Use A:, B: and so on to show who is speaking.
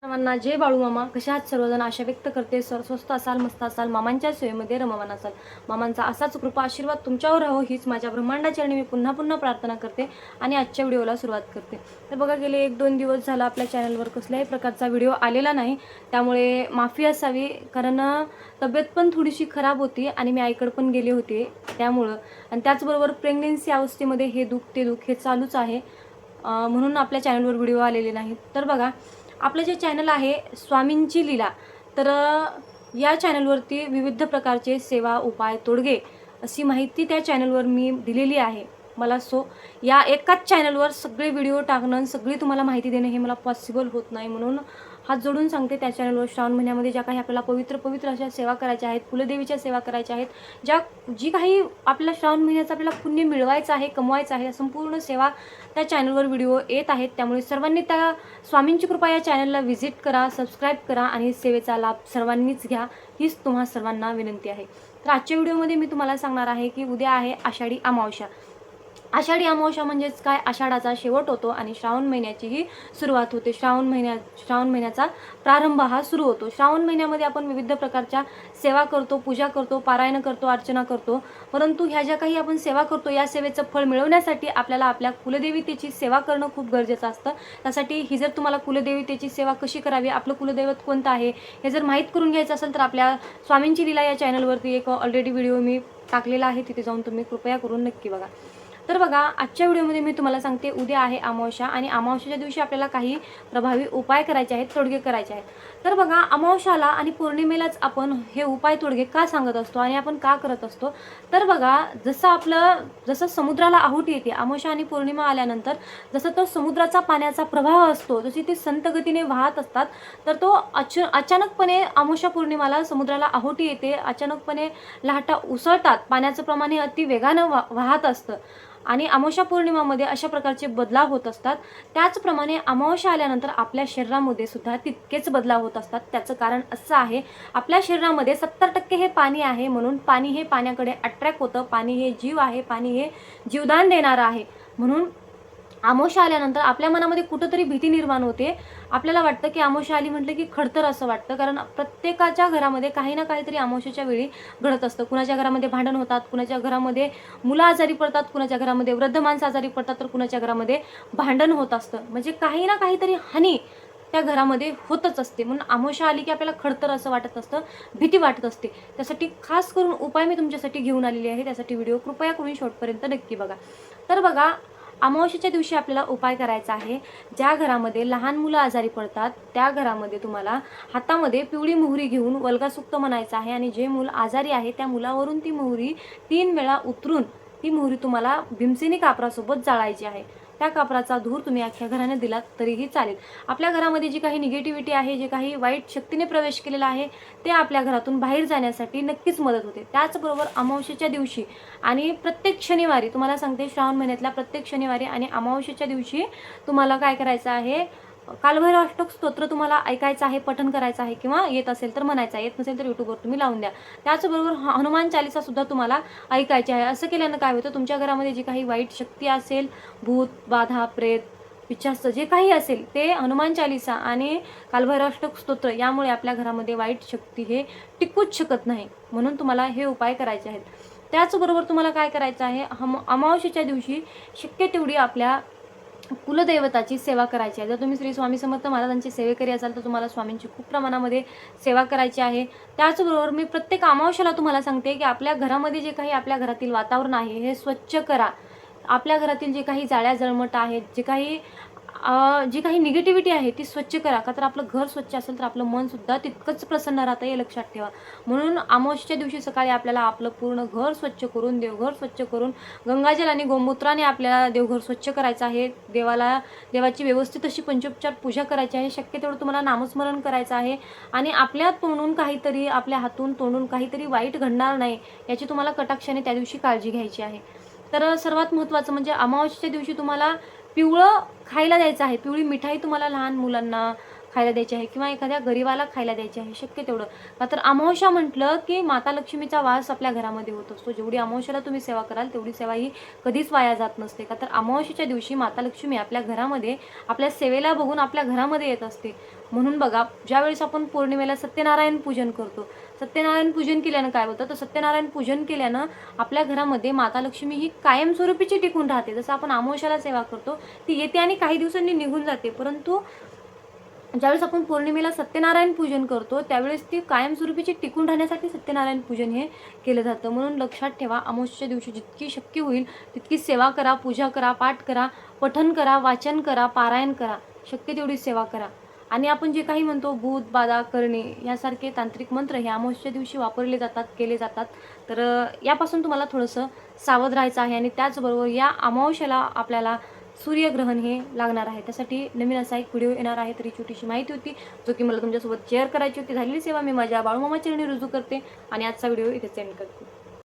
A: सर्वांना जय बाळू मामा. कशा आहात सर्वजण? आशा व्यक्त करते स्वस्त असाल, मस्त असाल, मामांच्या सेवेमध्ये रममान असाल. मामांचा असाच कृपा आशीर्वाद तुमच्यावर राहो हीच माझ्या ब्रह्मांडाचरणी मी पुन्हा पुन्हा प्रार्थना करते आणि आजच्या व्हिडिओला सुरुवात करते. तर बघा, गेले 1-2 दिवस झाला आपल्या चॅनलवर कसल्याही प्रकारचा व्हिडिओ आलेला नाही, त्यामुळे माफी असावी. कारण तब्येत पण थोडीशी खराब होती आणि मी आईकडे पण गेले होते त्यामुळं, आणि त्याचबरोबर प्रेग्नेन्सी अवस्थेमध्ये हे दुःख ते दुःख हे चालूच आहे, म्हणून आपल्या चॅनलवर व्हिडिओ आलेले नाहीत. तर बघा, आपलं जे चॅनल आहे स्वामींची लीला, तर या चॅनलवरती विविध प्रकारचे सेवा, उपाय, तोडगे अशी माहिती त्या चॅनलवर मी दिलेली आहे. मला या एकाच चॅनलवर सगळे व्हिडिओ टाकणं, सगळी तुम्हाला माहिती देणं हे मला पॉसिबल होत नाही. म्हणून हात जोडून सांगते, त्या चॅनलवर श्रावण महिन्यामध्ये ज्या काही आपल्याला पवित्र पवित्र अशा सेवा करायच्या आहेत, कुलदेवीच्या सेवा करायच्या आहेत, जी काही आपल्याला श्रावण महिन्याचं आपल्याला पुण्य मिळवायचं आहे, कमवायचं आहे, संपूर्ण सेवा त्या चॅनलवर व्हिडिओ येत आहेत. त्यामुळे सर्वांनी त्या स्वामींची कृपा या चॅनलला व्हिजिट करा, सबस्क्राईब करा आणि सेवेचा लाभ सर्वांनीच घ्या, हीच तुम्हा सर्वांना विनंती आहे. तर आजच्या व्हिडिओमध्ये मी तुम्हाला सांगणार आहे की उद्या आहे आषाढी अमावस्या. आषाढी अमावस्या म्हणजेच काय? आषाढाचा शेवट होतो आणि श्रावण महिन्याचीही सुरुवात होते. श्रावण महिन्याचा प्रारंभ हा सुरू होतो. श्रावण महिन्यामध्ये आपण विविध प्रकारच्या सेवा करतो, पूजा करतो, पारायण करतो, अर्चना करतो. परंतु ह्या ज्या काही आपण सेवा करतो, या सेवेचं फळ मिळवण्यासाठी आपल्याला आपल्या कुलदेवतेची सेवा करणं खूप गरजेचं असतं. त्यासाठी ही जर तुम्हाला कुलदेवतेची सेवा कशी करावी, आपलं कुलदैवत कोणतं आहे हे जर माहीत करून घ्यायचं असेल, तर आपल्या स्वामींची लीला या चॅनलवरती एक ऑलरेडी व्हिडिओ मी टाकलेला आहे, तिथे जाऊन तुम्ही कृपया करून नक्की बघा. तर बघा, आजच्या व्हिडिओमध्ये मी तुम्हाला सांगते, उद्या आहे अमावस्या आणि अमावस्याच्या दिवशी आपल्याला काही प्रभावी उपाय करायचे आहेत, तोडगे करायचे आहेत. तर बघा, अमावस्याला आणि पौर्णिमेलाच आपण हे उपाय तोडगे का सांगत असतो आणि आपण का करत असतो? तर बघा, जसं समुद्राला आहुती येते अमावस्या आणि पौर्णिमा आल्यानंतर, जसं तो समुद्राचा पाण्याचा प्रवाह असतो, जशी ते संत गतीने वाहत असतात, तर तो अचानकपणे अमावस्या पौर्णिमाला समुद्राला आहुती येते, अचानकपणे लाटा उसळतात, पाण्याचं प्रमाण हे अति वेगानं वाहत असतं आणि अमावस्या पौर्णिमामध्ये अशा प्रकारचे बदलाव होत असतात. त्याचप्रमाणे अमावस्या आल्यानंतर आपल्या शरीरामध्ये सुद्धा तितकेच बदलाव होत असतात. त्याचं कारण असं आहे, आपल्या शरीरामध्ये 70% हे पाणी आहे, म्हणून पाणी हे पाण्याकडे अट्रॅक्ट होतं. पाणी हे जीव आहे, पाणी हे जीवदान देणारं आहे. म्हणून अमावस्या आल्यानंतर आपल्या मनामध्ये कुठंतरी भीती निर्माण होते. आपल्याला वाटतं की अमावस्या आली म्हटलं की खडतर असं वाटतं, कारण प्रत्येकाच्या घरामध्ये काही ना काहीतरी अमावस्येच्या वेळी घडत असतं. कुणाच्या घरामध्ये भांडण होतात, कुणाच्या घरामध्ये मुलं आजारी पडतात, कुणाच्या घरामध्ये वृद्ध माणसं आजारी पडतात, तर कुणाच्या घरामध्ये भांडण होत असतं. म्हणजे काही ना काहीतरी हानी त्या घरामध्ये होतच असते. म्हणून अमावस्या आली की आपल्याला खडतर असं वाटत असतं, भीती वाटत असते. त्यासाठी खास करून उपाय मी तुमच्यासाठी घेऊन आलेली आहे. त्यासाठी व्हिडिओ कृपया करून शेवटपर्यंत नक्की बघा. तर बघा, अमावस्येच्या दिवशी आपल्याला उपाय करायचा आहे. ज्या घरामध्ये लहान मुलं आजारी पडतात, त्या घरामध्ये तुम्हाला हातामध्ये पिवळी मोहरी घेऊन वल्गसूक्त म्हणायचं आहे आणि जे मूल आजारी आहे त्या मुलावरून ती मोहरी 3 वेळा उतरून ती मोहरी तुम्हाला भीमसेनी कापरासोबत जाळायची आहे. त्या कापराचा धूर तुम्ही अख्ख्या घराने दिलात तरीही चालेल. आपल्या घरामध्ये जी काही निगेटिव्हिटी आहे, जे काही वाईट शक्तीने प्रवेश केलेला आहे, ते आपल्या घरातून बाहेर जाण्यासाठी नक्कीच मदत होते. त्याचबरोबर अमावस्येच्या दिवशी आणि प्रत्येक शनिवारी, तुम्हाला सांगते, श्रावण महिन्यातल्या प्रत्येक शनिवारी आणि अमावस्येच्या दिवशी तुम्हाला काय करायचं आहे, कालभैरवाष्टक स्तोत्र तुम्हाला ऐकायचं आहे, पठण करायचं आहे, किंवा येत असेल तर म्हणायचं आहे, येत नसेल तर यूट्यूबवर तुम्ही लावून द्या. त्याचबरोबर हनुमान चालीसा सुद्धा तुम्हाला ऐकायची आहे. असं केल्यानं काय होतं, तुमच्या घरामध्ये जी काही वाईट शक्ती असेल, भूत, बाधा, प्रेत, पिशाच जे काही असेल, ते हनुमान चालीसा आणि कालभैरवाष्टक स्तोत्र यामुळे आपल्या घरामध्ये वाईट शक्ती हे टिकूच शकत नाही. म्हणून तुम्हाला हे उपाय करायचे आहेत. त्याचबरोबर तुम्हाला काय करायचं आहे, अमावस्येच्या दिवशी शक्य तेवढी आपल्या कुलदैवताची सेवा करायची आहे. जर तुम्ही श्री स्वामी समर्थ महाराजांची सेवेकरी असाल, तर तुम्हाला स्वामींची खूप प्रमाणामध्ये सेवा करायची आहे. त्याचबरोबर मी प्रत्येक अमावस्येला तुम्हाला सांगते की आपल्या घरामध्ये जे काही आपल्या घरातील वातावरण आहे हे स्वच्छ करा. आपल्या घरातील जे काही जाळ्या जळमट आहेत, जी काही निगेटिव्हिटी आहे ती स्वच्छ करा. का तर आपलं घर स्वच्छ असेल तर आपलं मन सुद्धा तितकंच प्रसन्न राहतं, हे लक्षात ठेवा. म्हणून अमावस्येच्या दिवशी सकाळी आपल्याला आपलं पूर्ण घर स्वच्छ करून, देवघर स्वच्छ करून, गंगाजल आणि गोमूत्राने आपल्याला देवघर स्वच्छ करायचं आहे. देवाची व्यवस्थित अशी पंचोपचार पूजा करायची आहे. शक्य तेवढं तुम्हाला नामस्मरण करायचं आहे आणि आपल्या हातून तोंडून काहीतरी वाईट घडणार नाही याची तुम्हाला कटाक्षाने त्या दिवशी काळजी घ्यायची आहे. तर सर्वात महत्त्वाचं म्हणजे अमावस्येच्या दिवशी तुम्हाला पिवळं खायला द्यायचं आहे. पिवळी मिठाई तुम्हाला लहान मुलांना खायला द्यायची आहे किंवा एखाद्या गरीबाला खायला द्यायची आहे, शक्य तेवढं. का तर अमावस्या म्हटलं की माता लक्ष्मीचा वास आपल्या घरामध्ये होत असतो. जेवढी अमावस्याला तुम्ही सेवा कराल तेवढी सेवा ही कधीच वाया जात नसते. का तर अमावस्येच्या दिवशी माता लक्ष्मी आपल्या घरामध्ये आपल्या सेवेला बघून आपल्या घरामध्ये येत असते. म्हणून बघा, ज्यावेळेस आपण पौर्णिमेला सत्यनारायण पूजन करतो, सत्यनारायण पूजन केल्यानं काय होतं, तर सत्यनारायण पूजन केल्यानं आपल्या घरामध्ये माता लक्ष्मी ही कायमस्वरूपीची टिकून राहते. जसं आपण अमावस्याला सेवा करतो, ती येते आणि काही दिवसांनी निघून जाते, परंतु ज्यावेळेस आपण पौर्णिमेला सत्यनारायण पूजन करतो त्यावेळेस ती कायमस्वरूपीची टिकून राहण्यासाठी सत्यनारायण पूजन हे केलं जातं. म्हणून लक्षात ठेवा, अमावस्येच्या दिवशी जितकी शक्य होईल तितकी सेवा करा, पूजा करा, पाठ करा, पठण करा, वाचन करा, पारायण करा, शक्य तेवढी सेवा करा. आणि आपण जे काही म्हणतो भूत बाधा करणे यासारखे तांत्रिक मंत्र हे अमावस्येच्या दिवशी वापरले जातात, केले जातात. तर यापासून तुम्हाला थोडंसं सावध राहायचं आहे. आणि त्याचबरोबर या अमावस्येला आपल्याला सूर्यग्रहण हे लागणार आहे. त्यासाठी नवीन असा एक व्हिडिओ येणार आहे. तरी छोटीशी माहिती होती जो की मला तुमच्यासोबत शेअर करायची होती. झालेली सेवा मी माझ्या बाळूमामा चरणी रुजू करते आणि आजचा व्हिडिओ इथे सेंड करते.